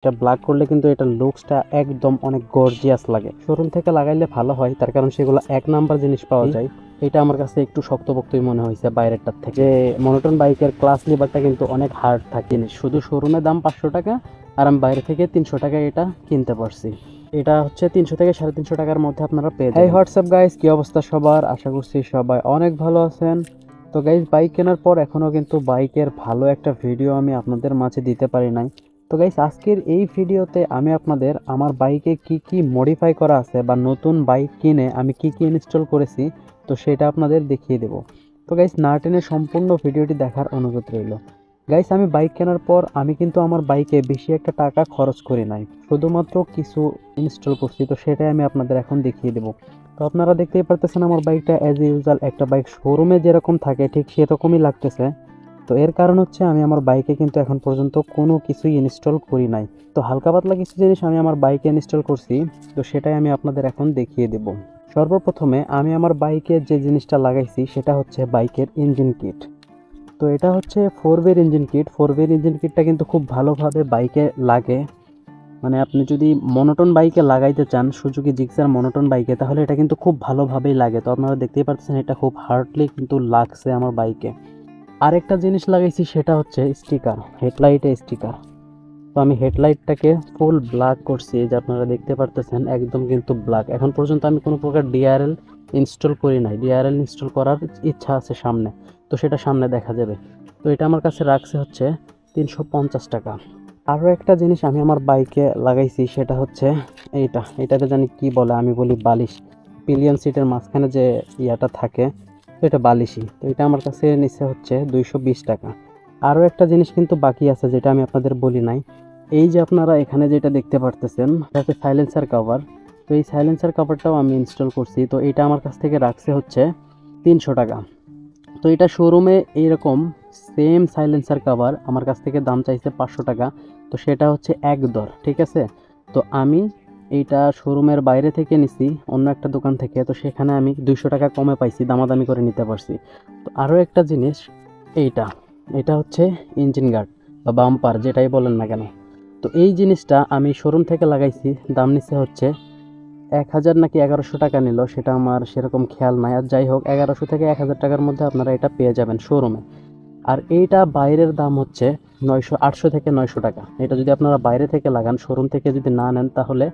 এটা ব্ল্যাক করলে কিন্তু এটা লুকসটা একদম অনেক গর্জিয়াস লাগে। শোরুম থেকে লাগাইলে ভালো হয়, তার কারণ সেগুলো এক নাম্বার জিনিস পাওয়া যায়। এটা আমার কাছে একটু শক্তপোক্তই মনে হয়েছে বাইরেরটার থেকে। মনোটন বাইকের ক্লাস লিভারটা কিন্তু অনেক হার্ড থাকে, শুধু শোরুমে দাম 500 টাকা আর আমি বাইরে থেকে 300 টাকায় এটা কিনতে পারছি। এটা হচ্ছে 300 থেকে 350 টাকার মধ্যে আপনারা পেয়ে যাবেন। হোয়াটসঅ্যাপ গাইস, কি অবস্থা সবার? আশা করছি সবাই অনেক ভালো আছেন। তো গাইস, বাইক কেনার পর এখনও কিন্তু বাইকের ভালো একটা ভিডিও আমি আপনাদের মাঝে দিতে পারি নাই। তো গাইস, আজকের এই ভিডিওতে আমি আপনাদের আমার বাইকে কি কি মডিফাই করা আছে বা নতুন বাইক কিনে আমি কি কি ইনস্টল করেছি, তো সেটা আপনাদের দেখিয়ে দেব। তো গাইস, না টেনে সম্পূর্ণ ভিডিওটি দেখার অনুরোধ রইল। গাইস, আমি বাইক কেনার পর আমি কিন্তু আমার বাইকে বেশি একটা টাকা খরচ করি নাই, শুধুমাত্র কিছু ইনস্টল করছি, তো সেটাই আমি আপনাদের এখন দেখিয়ে দেব। তো আপনারা দেখতেই পারতেছেন আমার বাইকটা অ্যাজ ইউজুয়াল একটা বাইক শোরুমে যেরকম থাকে ঠিক সেরকমই লাগতেছে। তো এর কারণ হচ্ছে আমি আমার বাইকে কিন্তু এখন পর্যন্ত কোনো কিছুই ইনস্টল করি নাই। তো হালকা পাতলা কিছু জিনিস আমি আমার বাইকে ইনস্টল করছি, তো সেটাই আমি আপনাদের এখন দেখিয়ে দেব। সর্বপ্রথমে আমি আমার বাইকে যে জিনিসটা লাগাইছি সেটা হচ্ছে বাইকের ইঞ্জিন কিট। তো এটা হচ্ছে 4 ওয়ের ইঞ্জিন কিট। 4 ওয়ের ইঞ্জিন কিটটা কিন্তু খুব ভালোভাবে বাইকে লাগে। মানে আপনি যদি মনোটন বাইকে লাগাইতে চান, সুজুকি জিক্সার মনোটন বাইকে, তাহলে এটা কিন্তু খুব ভালোভাবেই লাগে। তো আপনারা দেখতেই পাচ্ছেন এটা খুব হার্ডলি কিন্তু লাগছে আমার বাইকে। আরেকটা জিনিস লাগাইছি সেটা হচ্ছে স্টিকার, হেডলাইটে স্টিকার। তো আমি হেডলাইটটাকে ফুল ব্ল্যাক করছি, এই যে আপনারা দেখতে পারতেছেন একদম কিন্তু ব্ল্যাক। এখন পর্যন্ত আমি কোনো প্রকার ডিআরএল ইনস্টল করি নাই। ডিআরএল ইনস্টল করার ইচ্ছা আছে সামনে, তো সেটা সামনে দেখা যাবে। তো এটা আমার কাছে রাখছে হচ্ছে 350 টাকা। আরও একটা জিনিস আমি আমার বাইকে লাগাইছি সেটা হচ্ছে এটাকে জানি কি বলে, আমি বলি বালিশ। পিলিয়ন সিটের মাঝখানে যে ইয়াটা থাকে, তো এটা বালিশই। তো এটা আমার কাছে নিচে হচ্ছে 220 টাকা। আরও একটা জিনিস কিন্তু বাকি আছে যেটা আমি আপনাদের বলি নাই। এই যে আপনারা এখানে যেটা দেখতে পারতেছেন এটা হচ্ছে সাইলেন্সার কভার। তো এই সাইলেন্সার কভারটাও আমি ইনস্টল করছি। তো এটা আমার কাছ থেকে রাখছে হচ্ছে 300 টাকা। তো এটা শোরুমে এইরকম সেম সাইলেন্সার কভার আমার কাছ থেকে দাম চাইছে 500 টাকা। তো সেটা হচ্ছে এক দর, ঠিক আছে। তো আমি এইটা শোরুমের বাইরে থেকে নিছি অন্য একটা দোকান থেকে, তো সেখানে আমি 200 টাকা কমে পাইছি, দামাদামি করে নিতে পারছি। তো আরও একটা জিনিস, এইটা এটা হচ্ছে ইঞ্জিন গার্ড বা বাম্পার, যেটাই বলেন না কেন। তো এই জিনিসটা আমি শোরুম থেকে লাগাইছি, দাম নিচ্ছে হচ্ছে 1000 নাকি 1100 টাকা নিল, সেটা আমার সেরকম খেয়াল নাই। আর যাই হোক, 1100 থেকে 1000 টাকার মধ্যে আপনারা এটা পেয়ে যাবেন শোরুমে। আর এইটা বাইরের দাম হচ্ছে 800 থেকে 900 টাকা। এটা যদি আপনারা বাইরে থেকে লাগান, শোরুম থেকে যদি না নেন, তাহলে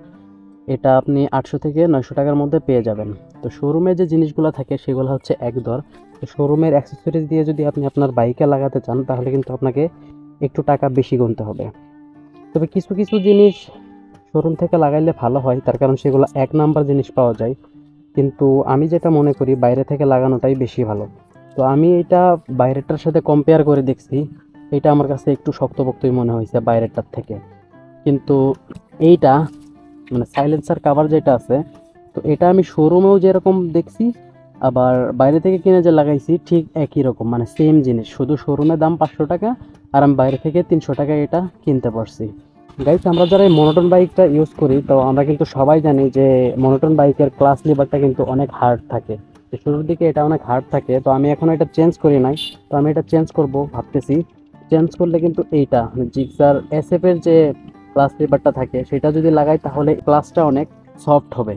এটা আপনি 800 থেকে 900 টাকার মধ্যে পেয়ে যাবেন। তো শোরুমে যে জিনিসগুলো থাকে সেগুলো হচ্ছে এক দর। তো শোরুমের অ্যাক্সেসরিজ দিয়ে যদি আপনি আপনার বাইকে লাগাতে চান, তাহলে কিন্তু আপনাকে একটু টাকা বেশি গুনতে হবে। তবে কিছু কিছু জিনিস শোরুম থেকে লাগাইলে ভালো হয়, তার কারণ সেগুলো এক নাম্বার জিনিস পাওয়া যায়। কিন্তু আমি যেটা মনে করি বাইরে থেকে লাগানোটাই বেশি ভালো। তো আমি এটা বাইরেরটার সাথে কম্পেয়ার করে দেখছি, এটা আমার কাছে একটু শক্তপোক্তই মনে হয়েছে বাইরেরটার থেকে। কিন্তু এইটা মানে সাইলেন্সার কভার যেটা আছে, তো এটা আমি শোরুমেও যেরকম দেখছি, আবার বাইরে থেকে কিনে যে লাগাইছি ঠিক একই রকম, মানে সেম জিনিস, শুধু শোরুমে দাম 500 টাকা আর আমি বাইরে থেকে 300 টাকায় এটা কিনতে পারছি। গাইস, আমরা যারা এই মনোটন বাইকটা ইউজ করি, তো আমরা কিন্তু সবাই জানি যে মনোটন বাইকের ক্লাস লিভারটা কিন্তু অনেক হার্ড থাকে। তো শুরুর দিকে এটা অনেক হার্ড থাকে। তো আমি এখন এটা চেঞ্জ করি নাই, তো আমি এটা চেঞ্জ করব ভাবতেছি। চেঞ্জ করলে কিন্তু এইটা জিক্সার এসএফ এর যে ক্লাস লিভারটা থাকে সেটা যদি লাগাই, তাহলে ক্লাসটা অনেক সফট হবে,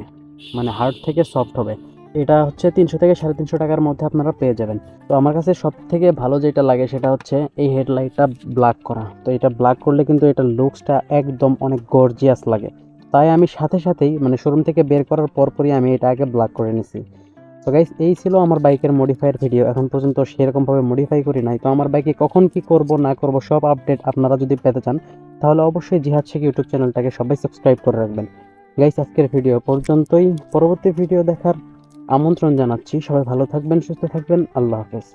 মানে হার্ড থেকে সফট হবে। এটা হচ্ছে 300 থেকে 350 টাকার মধ্যে আপনারা পেয়ে যাবেন। তো আমার কাছে সব থেকে ভালো যেটা লাগে সেটা হচ্ছে এই হেডলাইটটা ব্ল্যাক করা। তো এটা ব্ল্যাক করলে কিন্তু এটা লুকসটা একদম অনেক গর্জিয়াস লাগে। তাই আমি সাথে সাথেই মানে শোরুম থেকে বের করার পরপরই আমি এটা আগে ব্ল্যাক করে নিছি। তো গাইস, এই ছিল আমার বাইকের মডিফাইয়ের ভিডিও। এখন পর্যন্ত সেরকমভাবে মডিফাই করি নাই। তো আমার বাইকে কখন কি করব না করব সব আপডেট আপনারা যদি পেতে চান, তাহলে অবশ্যই জিহাদ শেখ ইউটিউব চ্যানেলটাকে সবাই সাবস্ক্রাইব করে রাখবেন। গাইস, আজকের ভিডিও পর্যন্তই। পরবর্তী ভিডিও দেখার আমন্ত্রণ জানাচ্ছি। সবাই ভালো থাকবেন, সুস্থ থাকবেন। আল্লাহ হাফেজ।